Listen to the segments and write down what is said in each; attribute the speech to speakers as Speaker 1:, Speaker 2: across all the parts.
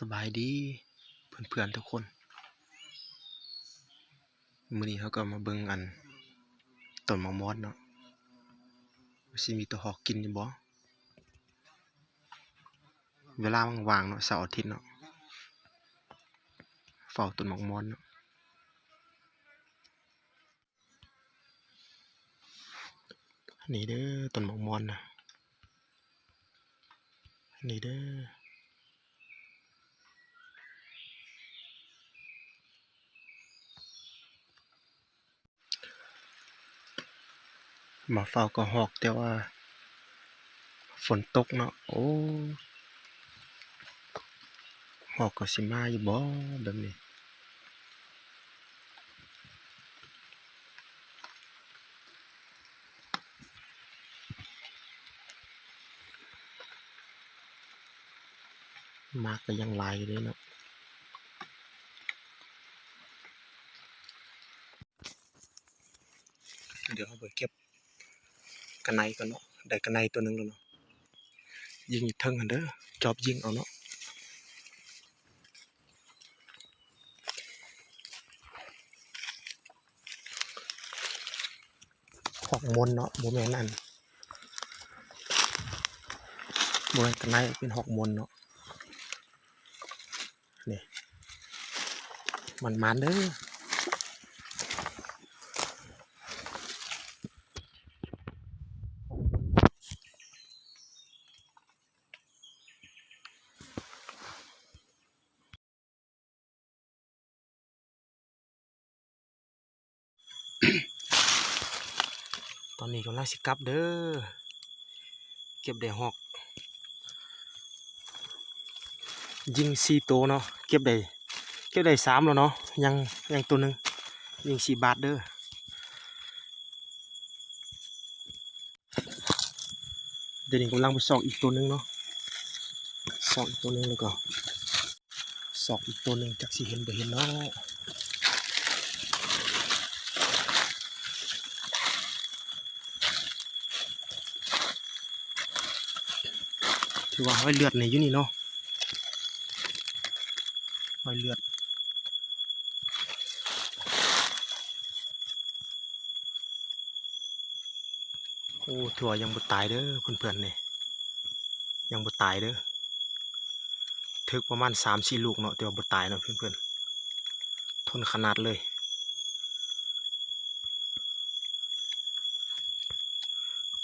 Speaker 1: สบายดีเพื่อนๆทุกคนมื้อนี้เขาก็มาเบิ่งอันต้นมะม่อนเนาะว่าสิมีตัวหอกกินอยู่บ่เวลาว่างๆเนาะเสาร์อาทิตย์เนาะเฝ้าต้นมะม่อนเนาะนี่เด้อต้นมะม่อนนะนี่เด้อมาเฝ้าก็หอกแต่ว่าฝนตกเนาะโอ้หอกก็สิมาอยู่บ่แบบนี้มาก็ยังหลายอยู่เด้เนาะเดี๋ยวเอาไปเก็บกระไนก่อนเนาะได้กระไนตัวหนึงแล้วเนาะยิงอยู่เทิงหั่นเด้อจอบยิงเอาเนาะหอกมนเนาะบ่แม่นอันบ่แม่นกระไนเป็นหอกมนเนาะนี่มันเด้อตอนนี้กำลังสิกลับเด้อเก็บได้หอกยิง4ตัวเนาะเก็บได้3แล้วเนาะยังตัวหนึงยิง4 บาทเด้อเดี๋ยวนี้กำลังไปสอกอีกตัวหนึงเนาะสอกอีกตัวหนึงแล้วก็สอกอีกตัวหนึงจักสิเห็นบ่เห็นเนาะถือว่าห้อยเลือดในอยู่นี่เนาะห้อยเลือดโอ้ถือว่ายังบ่ตายเด้อเพื่อนๆนี่ยังบ่ตายเด้อถึกประมาณ 3-4 ลูกเนาะแต่ว่าบ่ตายเนาะเพื่อนๆทนขนาดเลย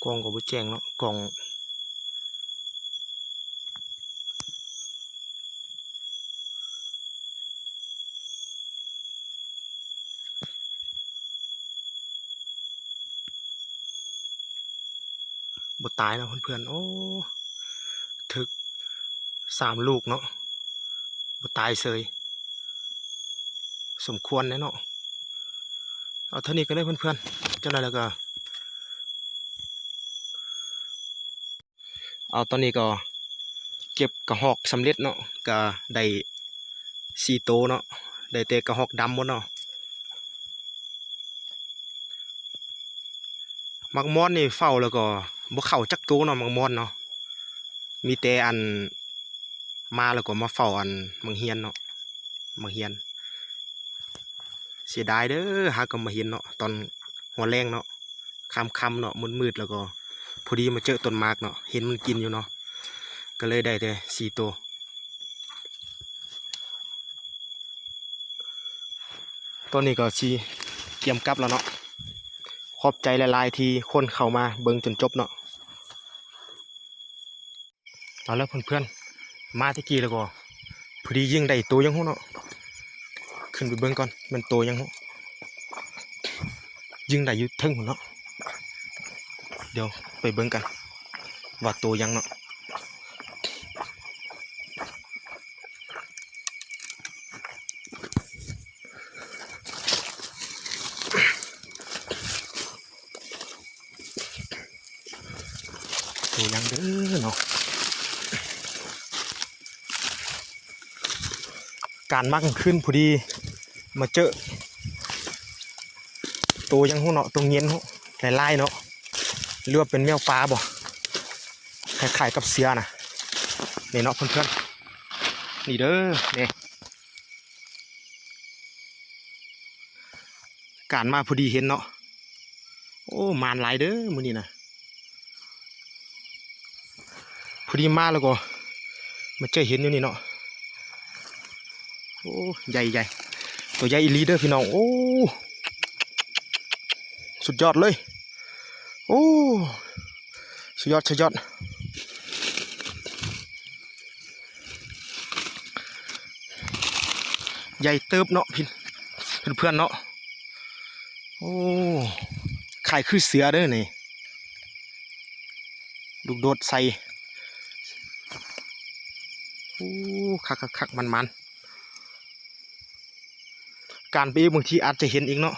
Speaker 1: กองก็บ่แจ้งเนาะกองบ่ตายเนาะเพื่อนๆโอ้ถึก3 ลูกเนาะบ่ตายเสยสมควรแน่เนาะเอาเท่านี้ก็ได้เพื่อนๆจังได๋แล้วก็เอาตอนนี้ก็เก็บกระหอกสำเร็จเนาะก็ได้4โตวเนาะได้แต่กระหอกดำหมดเนาะมักม่อนนี่เฝ้าแล้วก็บ่เข้าจักตัวเนาะมักม่อนเนาะมีแต่อันมาแล้วก็มาเฝ้าอันมังเฮียนเนาะมังเฮียนเสียดายเด้อหาก็มาเห็นเนาะตอนหัวแรงเนาะค่ำๆเนาะมืดๆแล้วก็พอดีมาเจอต้นหมากเนาะเห็นมันกินอยู่เนาะก็เลยได้แต่4ตัวตอนนี้ก็สิเตรียมกลับแล้วเนาะขอบใจหลายๆที่คนเข้ามาเบิ่งจนจบเนาะเอาแล้วเพื่อนๆมาที่กี้แล้วก็พอดียิงได้ตัวยังหูเนาะขึ้นไปเบิ่งก่อนมันตัวยังหูยิงได้อยู่เทิงหูเนาะเดี๋ยวไปเบิ่งกันว่าตัวยังเนาะตัวยังเด้อเนาะการมากขึ้นพอดีมาเจอตัวยังหูเนาะตรงเย็นหูลายๆเนาะเรียกว่าเป็นแมวปลาบ่คล้ายๆกับเสือนะนี่เนาะเพื่อน นี่เด้อเนี่ยการมาพอดีเห็นเนาะโอ้มานหลายเด้อมื้อนี้นะพอดีมาแล้วก็มาเจอเห็นอยู่นี่เนาะโอ้ใหญ่ใหญ่ตัวใหญ่อีหลีเด้อพี่น้องโอ้สุดยอดเลยโอ้สุดยอดสุดยอดใหญ่เติบเนาะพี่เพื่อนๆเนาะโอ้ไข่คือเสือเด้อนี่ลูกโดดใส่โอ้คักมันการไปบางทีอาจจะเห็นอีกเนาะ